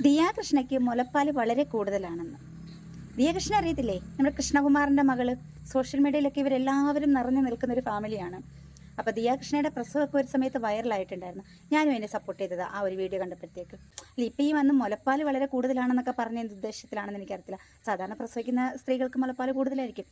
ദിയ കൃഷ്ണയ്ക്ക് മുലപ്പാൽ വളരെ കൂടുതലാണെന്ന്. ദിയ കൃഷ്ണ അറിയത്തില്ലേ? നമ്മുടെ കൃഷ്ണകുമാറിൻ്റെ മകള്. സോഷ്യൽ മീഡിയയിലൊക്കെ ഇവരെല്ലാവരും നിറഞ്ഞു നിൽക്കുന്ന ഒരു ഫാമിലിയാണ്. അപ്പോൾ ദിയ കൃഷ്ണയുടെ പ്രസവമൊക്കെ ഒരു സമയത്ത് വൈറലായിട്ടുണ്ടായിരുന്നു. ഞാനും എന്നെ സപ്പോർട്ട് ചെയ്തത് ആ ഒരു വീഡിയോ കണ്ടപ്പോഴത്തേക്ക്. അല്ല, ഇപ്പം ഈ വന്ന് മുലപ്പാൽ വളരെ കൂടുതലാണെന്നൊക്കെ പറഞ്ഞ എന്ത് ഉദ്ദേശത്തിലാണെന്ന് എനിക്കറിയത്തില്ല. സാധാരണ പ്രസവിക്കുന്ന സ്ത്രീകൾക്ക് മുലപ്പാൽ കൂടുതലായിരിക്കും.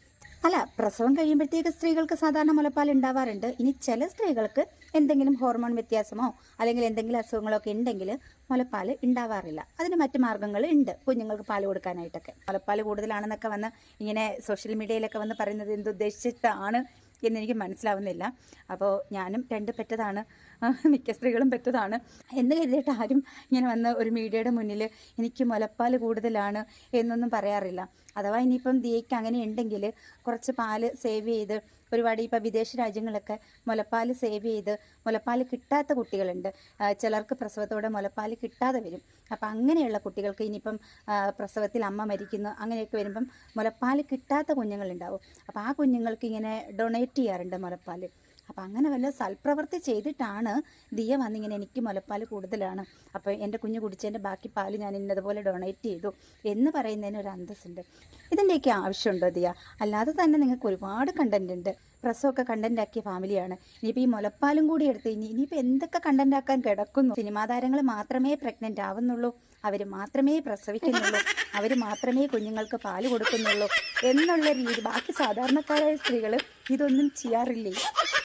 അല്ല, പ്രസവം കഴിയുമ്പോഴത്തേക്ക് സ്ത്രീകൾക്ക് സാധാരണ മുലപ്പാൽ ഉണ്ടാവാറുണ്ട്. ഇനി ചില സ്ത്രീകൾക്ക് എന്തെങ്കിലും ഹോർമോൺ വ്യത്യാസമോ അല്ലെങ്കിൽ എന്തെങ്കിലും അസുഖങ്ങളോ ഒക്കെ ഉണ്ടെങ്കിൽ മുലപ്പാൽ ഉണ്ടാവാറില്ല. അതിന് മറ്റു മാർഗ്ഗങ്ങൾ ഉണ്ട് കുഞ്ഞുങ്ങൾക്ക് പാൽ കൊടുക്കാനായിട്ടൊക്കെ. മുലപ്പാൽ കൂടുതലാണെന്നൊക്കെ വന്ന് ഇങ്ങനെ സോഷ്യൽ മീഡിയയിലൊക്കെ വന്ന് പറയുന്നത് എന്തുദ്ദേശിച്ചിട്ടാണ് എന്നെനിക്ക് മനസ്സിലാവുന്നില്ല. അപ്പോൾ ഞാനും രണ്ട് പെറ്റതാണ്, മിക്ക സ്ത്രീകളും പെറ്റതാണ് എന്ന് കരുതിയിട്ട് ആരും ഇങ്ങനെ വന്ന് ഒരു മീഡിയയുടെ മുന്നിൽ എനിക്ക് മുലപ്പാൽ കൂടുതലാണ് എന്നൊന്നും പറയാറില്ല. അഥവാ ഇനിയിപ്പം ദിയയ്ക്ക് അങ്ങനെ ഉണ്ടെങ്കിൽ കുറച്ച് പാല് സേവ് ചെയ്ത് ഒരുപാട് ഇപ്പം വിദേശ രാജ്യങ്ങളൊക്കെ മുലപ്പാൽ സേവ് ചെയ്ത് മുലപ്പാൽ കിട്ടാത്ത കുട്ടികളുണ്ട്. ചിലർക്ക് പ്രസവത്തോടെ മുലപ്പാൽ കിട്ടാതെ വരും. അപ്പം അങ്ങനെയുള്ള കുട്ടികൾക്ക് ഇനിയിപ്പം പ്രസവത്തിൽ അമ്മ മരിക്കുന്നു അങ്ങനെയൊക്കെ വരുമ്പം മുലപ്പാൽ കിട്ടാത്ത കുഞ്ഞുങ്ങളുണ്ടാവും. അപ്പോൾ ആ കുഞ്ഞുങ്ങൾക്ക് ഇങ്ങനെ ഡൊണേറ്റ് ചെയ്യാറുണ്ട് മുലപ്പാൽ. അപ്പം അങ്ങനെ വല്ല സൽപ്രവൃത്തി ചെയ്തിട്ടാണ് ദിയ വന്നിങ്ങനെ എനിക്ക് മുലപ്പാൽ കൂടുതലാണ്, അപ്പോൾ എൻ്റെ കുഞ്ഞ് കുടിച്ചതിൻ്റെ ബാക്കി പാല് ഞാൻ ഇന്നതുപോലെ ഡൊണേറ്റ് ചെയ്തു എന്ന് പറയുന്നതിന് ഒരു അന്തസ്സുണ്ട്. ഇതിൻ്റെയൊക്കെ ആവശ്യമുണ്ടോ ദിയ? അല്ലാതെ തന്നെ നിങ്ങൾക്ക് ഒരുപാട് കണ്ടന്റ് ഉണ്ട്. പ്രസവമൊക്കെ കണ്ടന്റ് ആക്കിയ ഫാമിലിയാണ്. ഇനിയിപ്പോൾ ഈ മുലപ്പാലും കൂടി എടുത്ത് ഇനിയിപ്പോൾ എന്തൊക്കെ കണ്ടന്റ് ആക്കാൻ കിടക്കുന്നു? സിനിമാ താരങ്ങൾ മാത്രമേ പ്രഗ്നന്റ് ആവുന്നുള്ളൂ, അവർ മാത്രമേ പ്രസവിക്കുന്നുള്ളൂ, അവർ മാത്രമേ കുഞ്ഞുങ്ങൾക്ക് പാല് കൊടുക്കുന്നുള്ളൂ എന്നുള്ള രീതി. ബാക്കി സാധാരണക്കാരായ സ്ത്രീകൾ ഇതൊന്നും ചെയ്യാറില്ലേ?